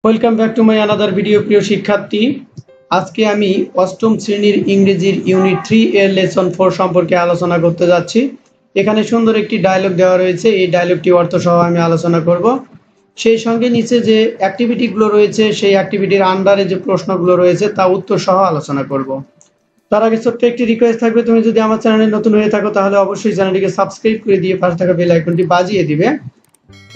Welcome back to my another video. প্রিয় শিক্ষার্থী, আজকে আমি অষ্টম শ্রেণীর ইংরেজির ইউনিট 3 এর লেসন 4 সম্পর্কে আলোচনা করতে যাচ্ছি। এখানে সুন্দর একটি ডায়লগ দেওয়া রয়েছে, এই ডায়লগটি অর্থ সহ আমি আলোচনা করব। সেই সঙ্গে নিচে যে অ্যাক্টিভিটিগুলো রয়েছে সেই অ্যাক্টিভিটির আন্ডারে যে প্রশ্নগুলো রয়েছে তা উত্তর সহ আলোচনা করব। তার আগে ছোট্ট একটি রিকোয়েস্ট থাকবে, তুমি যদি আমার চ্যানেলে নতুন হয়ে থাকো তাহলে অবশ্যই চ্যানেলটিকে সাবস্ক্রাইব করে দিয়ে পাশে থাকা বেল আইকনটি বাজিয়ে দিবে।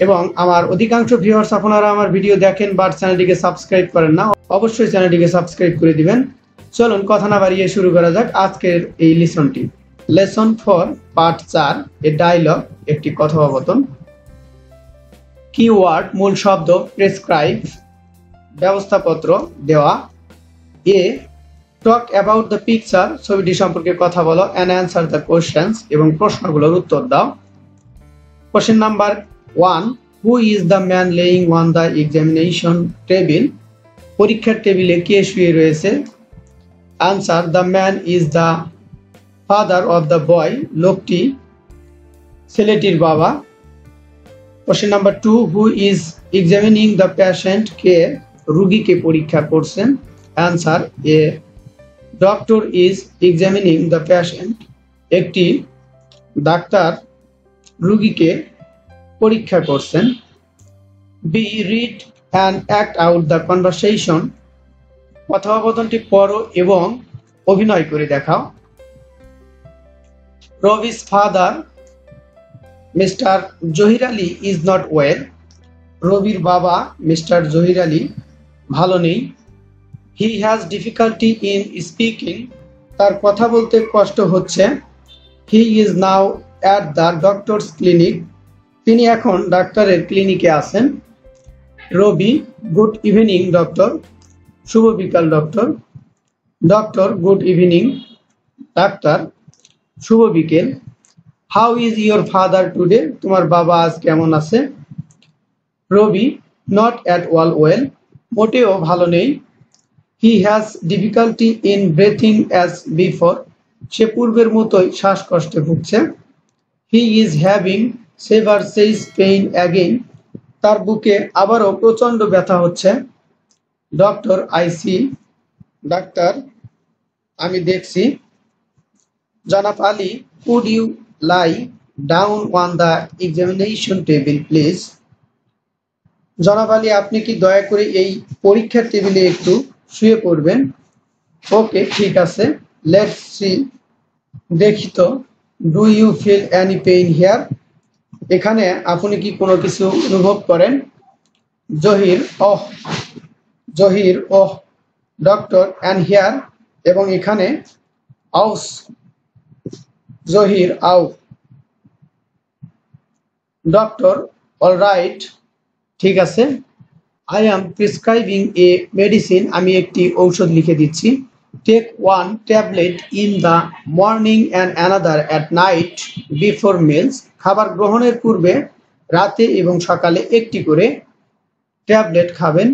এবং আমার অধিকাংশ ভিউয়ার্স আপনারা আমার ভিডিও দেখেন বাট চ্যানেলটিকে সাবস্ক্রাইব করেন না, অবশ্যই চ্যানেলটিকে সাবস্ক্রাইব করে দিবেন। চলুন কথা না বাড়িয়ে শুরু করা যাক আজকের এই লেসনটি। লেসন 4 পার্ট 4 এ ডায়লগ, একটি কথোপকথন। কিওয়ার্ড মূল শব্দ, প্রেসক্রাইব ব্যবস্থাপত্র দেওয়া। এ টক অ্যাবাউট দ্য পিকচার ছবিটি সম্পর্কে কথা বলো, অ্যান্ড অ্যান্সার দ্য কোশ্চেন্স এবং প্রশ্নগুলোর উত্তর দাও। Question number 1, who is the man lying on the examination table? পরীক্ষার টেবিলে কে শুয়ে রয়েছে? Answer, the man is the father of the boy, লোকটি ছেলেটির বাবা। Question number 2, who is examining the patient? কে রোগীকে পরীক্ষা করছেন? Answer, a doctor is examining the patient, একটি ডাক্তার রোগীকে পরীক্ষা করছেন। B read and act out the conversation, কথোপকথনটি পড়ো এবং অভিনয় করে দেখাও। রবি's father mister Zahir Ali is not well, রবির বাবা মিস্টার জহির আলী ভালো নেই। He has difficulty in speaking, তার কথা বলতে কষ্ট হচ্ছে। He is now at the doctor's clinic, তিনি এখন ডাক্তারের ক্লিনিকে আছেন। রবি, গুড ইভিনিং ডক্টর, শুভ বিকাল ডক্টর। ডক্টর, গুড ইভিনিং, ডাক্তার শুভ বিকেল। How is your father today, তোমার বাবা আজ কেমন আছে? Rabi, not at all well, মোটেও ভালো নেই। He has difficulty in breathing as before, সে পূর্বের মতোই শ্বাসকষ্টে ভুগছে। He is having severe chest pain again, তার বুকে আবারও প্রচন্ড ব্যথা হচ্ছে। ডক্টর, আই সি, ডাক্তার আমি দেখছি। জনাব Ali, could you lie down on the examination table please? জনাব আলী, আপনি কি দয়া করে এই পরীক্ষার টেবিলে একটু শুয়ে পড়বেন? ওকে, ঠিক আছে। লেটস সি, দেখি তো। Do you feel any pain here, এখানে আপনি কি কোনো কিছু অনুভব করেন? Zahir, oh. Zahir, oh. Doctor, and here, এবং এখানে? Ouch. Zahir, ow. Doctor, alright, ঠিক আছে। I am prescribing a medicine, আমি একটি ঔষধ লিখে দিচ্ছি। Take one tablet in the morning and another at night before meals, খাবার গ্রহণের পূর্বে রাতে এবং সকালে একটি করে ট্যাবলেট খাবেন।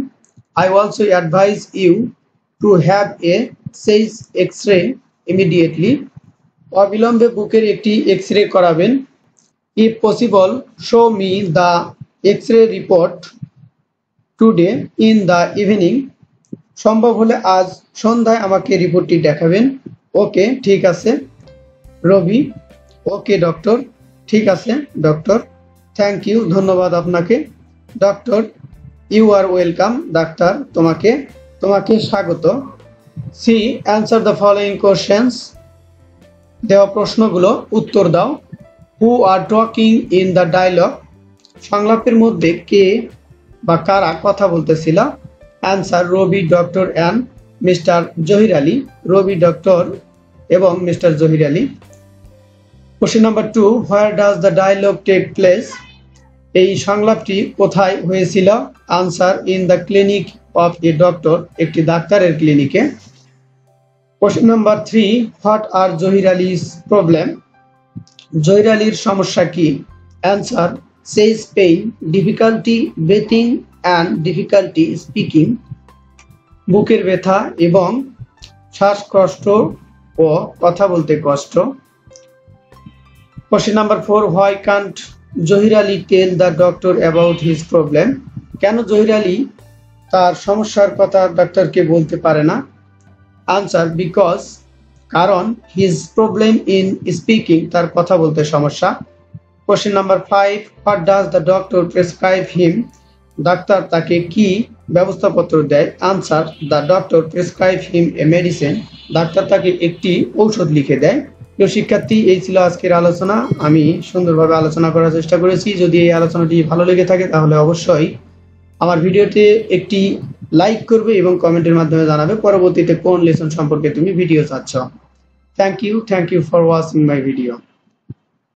I also advise you to have a chest X-ray immediately, অবিলম্বে বুকের একটি এক্স-রে করাবেন। If possible show me the X-ray report today in the evening, সম্ভব হলে আজ সন্ধ্যায় আমাকে রিপোর্টটি দেখাবেন। ওকে, ঠিক আছে। রবি, ওকে ডক্টর, ঠিক আছে ডক্টর। থ্যাংক ইউ, ধন্যবাদ আপনাকে। ডক্টর, ইউ আর ওয়েলকাম, ডাক্তার তোমাকে স্বাগত। C, answer the following questions, দেওয়া প্রশ্নগুলো উত্তর দাও। Who are talking in the dialogue, সংলাপের মধ্যে কে বা কারা কথা বলতেছিল? Answer, Rabi, doctor and mister Zahir Ali, Rabi, doctor এবং mister Zahir Ali. Question number 2, where does the dialogue take place, এই সংলাপটি কোথায় হয়েছিল? Answer, in the clinic of a doctor, একটি ডাক্তারের ক্লিনিকে। Question number 3, what are Zahir Ali's problem, Zahir আলীর সমস্যা কি? Answer, chest pain, difficulty breathing and difficulty speaking, বুকের ব্যথা এবং শ্বাসকষ্ট ও কথা বলতে কষ্ট। Question number 4, why can't Zahir Ali tell the doctor about his problem, কেন জহির আলী তার সমস্যার কথা ডাক্তারকে বলতে পারে না? আনসার বিকজ, কারণ হিজ প্রবলেম ইন স্পিকিং, তার কথা বলতে সমস্যা। Question number 5, what does the doctor prescribe him, doctor তাকে কি ব্যবস্থাপত্র দেয়? Answer, the doctor prescribe him A medicine, doctor তাকে একটি ঔষধ লিখে দেয়। প্রিয় শিক্ষার্থী, এই ছিল আজকের আলোচনা। আমি সুন্দরভাবে আলোচনা করার চেষ্টা করেছি। যদি এই আলোচনাটি ভালো লেগে থাকে তাহলে অবশ্যই আমার ভিডিওতে একটি লাইক করবে এবং কমেন্টের মাধ্যমে জানাবে পরবর্তীতে কোন লেসন সম্পর্কে তুমি ভিডিও চাচ্ছ। Thank you for watching my video.